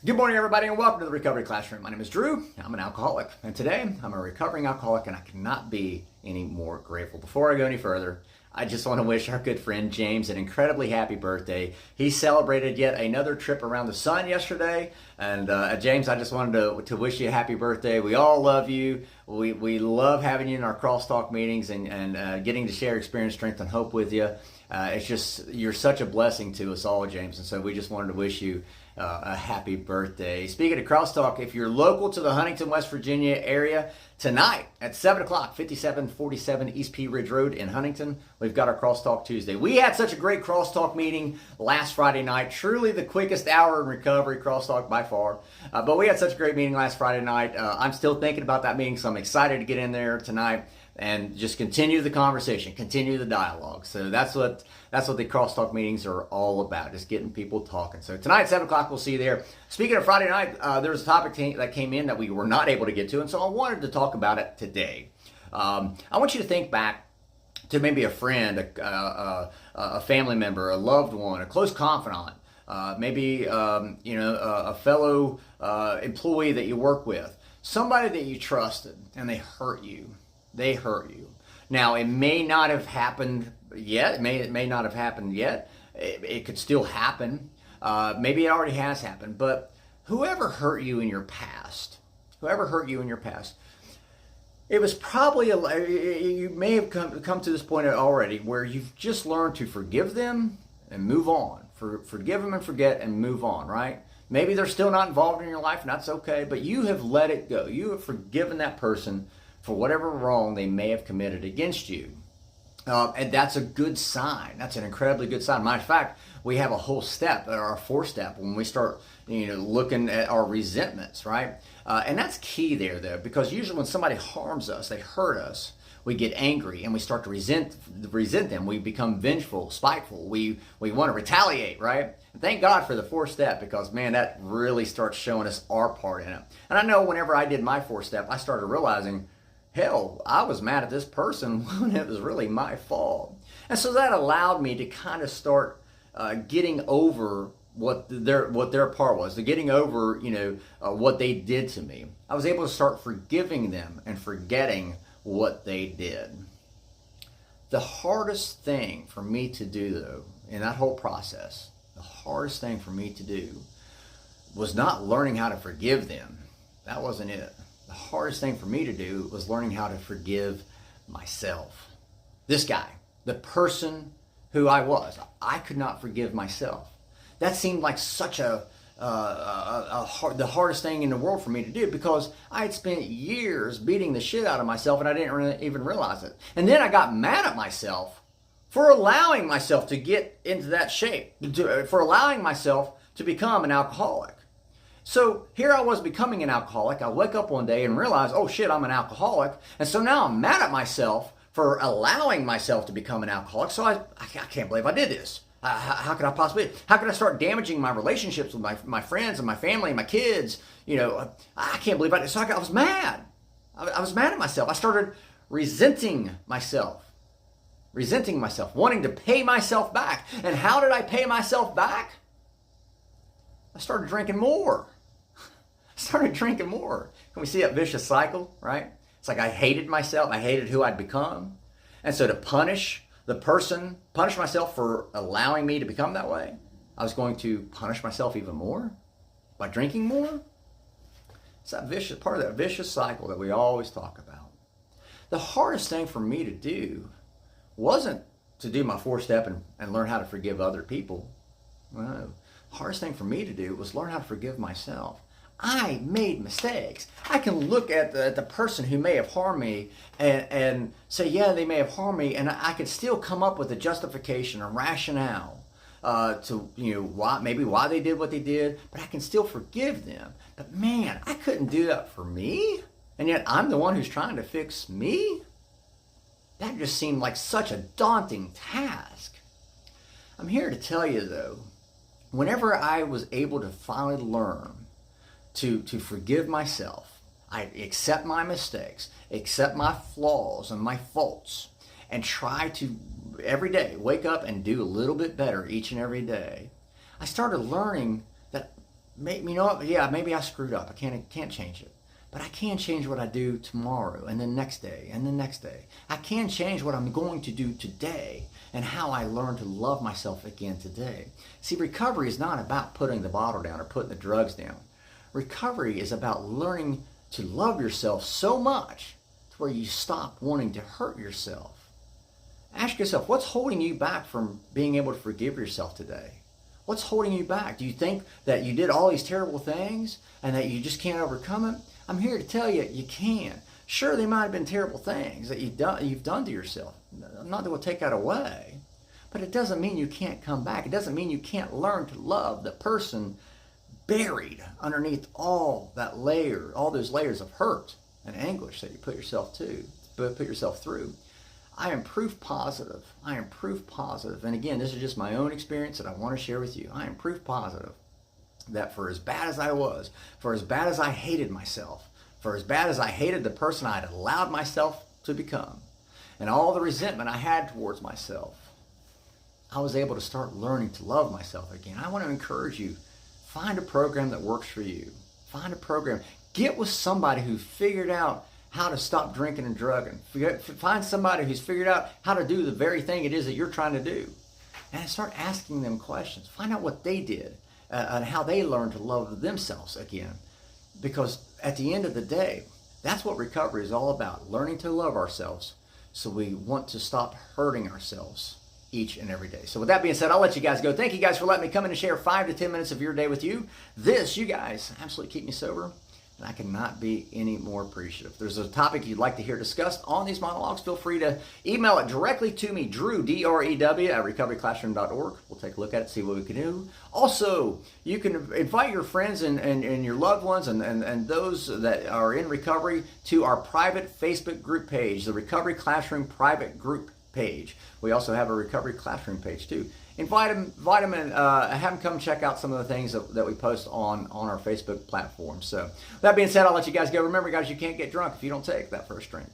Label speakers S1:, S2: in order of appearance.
S1: Good morning, everybody, and welcome to the Recovery Classroom. My name is Drew. I'm an alcoholic, and today I'm a recovering alcoholic, and I cannot be any more grateful. Before I go any further, I just want to wish our good friend James an incredibly happy birthday. He celebrated yet another trip around the sun yesterday, and James, I just wanted to wish you a happy birthday. We all love you. We love having you in our crosstalk meetings and getting to share experience, strength, and hope with you. It's just, you're such a blessing to us all, James, and so we just wanted to wish you a happy birthday. Speaking of Crosstalk, if you're local to the Huntington, West Virginia area, tonight at 7 o'clock, 5747 East Pea Ridge Road in Huntington, we've got our Crosstalk Tuesday. We had such a great Crosstalk meeting last Friday night. Truly the quickest hour in recovery, Crosstalk by far. But we had such a great meeting last Friday night. I'm still thinking about that meeting, so I'm excited to get in there tonight and just continue the conversation, continue the dialogue. So that's what the Crosstalk meetings are all about, just getting people talking. So tonight at 7 o'clock, we'll see you there. Speaking of Friday night, there was a topic that came in that we were not able to get to, and so I wanted to talk about it today. I want you to think back to maybe a friend, a family member, a loved one, a close confidant, maybe a fellow employee that you work with, somebody that you trusted, and they hurt you. They hurt you. Now, it may not have happened yet. It may not have happened yet. It could still happen. Maybe it already has happened. But whoever hurt you in your past, it was probably, you may have come to this point already where you've just learned to forgive them and move on. Forgive them and forget and move on, right? Maybe they're still not involved in your life, and that's okay, but you have let it go. You have forgiven that person for whatever wrong they may have committed against you. And that's a good sign. That's an incredibly good sign. Matter of fact, we have a whole step, our fourth step, when we start looking at our resentments, right? And that's key there, though, because usually when somebody harms us, they hurt us, we get angry and we start to resent them. We become vengeful, spiteful. We want to retaliate, right? And thank God for the fourth step, because, man, that really starts showing us our part in it. And I know whenever I did my fourth step, I started realizing, hell, I was mad at this person when it was really my fault. And so that allowed me to kind of start getting over what their part was, to getting over, what they did to me. I was able to start forgiving them and forgetting what they did. The hardest thing for me to do, though, in that whole process, the hardest thing for me to do was not learning how to forgive them. That wasn't it. The hardest thing for me to do was learning how to forgive myself. This guy, the person who I was, I could not forgive myself. That seemed like such the hardest thing in the world for me to do, because I had spent years beating the shit out of myself and I didn't even realize it. And then I got mad at myself for allowing myself to get into that shape, for allowing myself to become an alcoholic. So here I was becoming an alcoholic. I wake up one day and realize, oh shit, I'm an alcoholic. And so now I'm mad at myself for allowing myself to become an alcoholic. So I can't believe I did this. How could I possibly? How could I start damaging my relationships with my friends and my family and my kids? I can't believe I did. So I was mad. I was mad at myself. I started resenting myself, wanting to pay myself back. And how did I pay myself back? I started drinking more. Can we see that vicious cycle, right? It's like I hated myself. I hated who I'd become. And so to punish myself for allowing me to become that way, I was going to punish myself even more by drinking more. It's that part of that vicious cycle that we always talk about. The hardest thing for me to do wasn't to do my fourth step and learn how to forgive other people. No. Hardest thing for me to do was learn how to forgive myself. I made mistakes. I can look at the person who may have harmed me and say, yeah, they may have harmed me, and I could still come up with a justification, a rationale to why they did what they did, but I can still forgive them. But man, I couldn't do that for me, and yet I'm the one who's trying to fix me? That just seemed like such a daunting task. I'm here to tell you, though, whenever I was able to finally learn to forgive myself, I accept my mistakes, accept my flaws and my faults, and try to every day wake up and do a little bit better each and every day. I started learning that maybe, you know what, yeah, maybe I screwed up. I can't change it. But I can change what I do tomorrow and the next day and the next day. I can change what I'm going to do today and how I learn to love myself again today. See, recovery is not about putting the bottle down or putting the drugs down. Recovery is about learning to love yourself so much to where you stop wanting to hurt yourself. Ask yourself, what's holding you back from being able to forgive yourself today? What's holding you back? Do you think that you did all these terrible things and that you just can't overcome it? I'm here to tell you, you can. Sure, they might have been terrible things that you've done to yourself. I'm not going to take that away. But it doesn't mean you can't come back. It doesn't mean you can't learn to love the person buried underneath all that layer, all those layers of hurt and anguish that you put yourself through. I am proof positive. I am proof positive. And again, this is just my own experience that I want to share with you. I am proof positive that for as bad as I was, for as bad as I hated myself, for as bad as I hated the person I had allowed myself to become, and all the resentment I had towards myself, I was able to start learning to love myself again. I want to encourage you, find a program that works for you. Find a program. Get with somebody who figured out how to stop drinking and drugging. Find somebody who's figured out how to do the very thing it is that you're trying to do. And start asking them questions. Find out what they did and how they learned to love themselves again. Because at the end of the day, that's what recovery is all about. Learning to love ourselves so we want to stop hurting ourselves each and every day. So with that being said, I'll let you guys go. Thank you guys for letting me come in and share 5 to 10 minutes of your day with you. You guys, absolutely keep me sober. And I cannot be any more appreciative. If there's a topic you'd like to hear discussed on these monologues, feel free to email it directly to me, Drew, D-R-E-W, at recoveryclassroom.org. We'll take a look at it, see what we can do. Also, you can invite your friends and your loved ones and those that are in recovery to our private Facebook group page, the Recovery Classroom private group page. We also have a Recovery Classroom page too. Invite them and have them come check out some of the things that we post on our Facebook platform. So that being said, I'll let you guys go. Remember, guys, you can't get drunk if you don't take that first drink.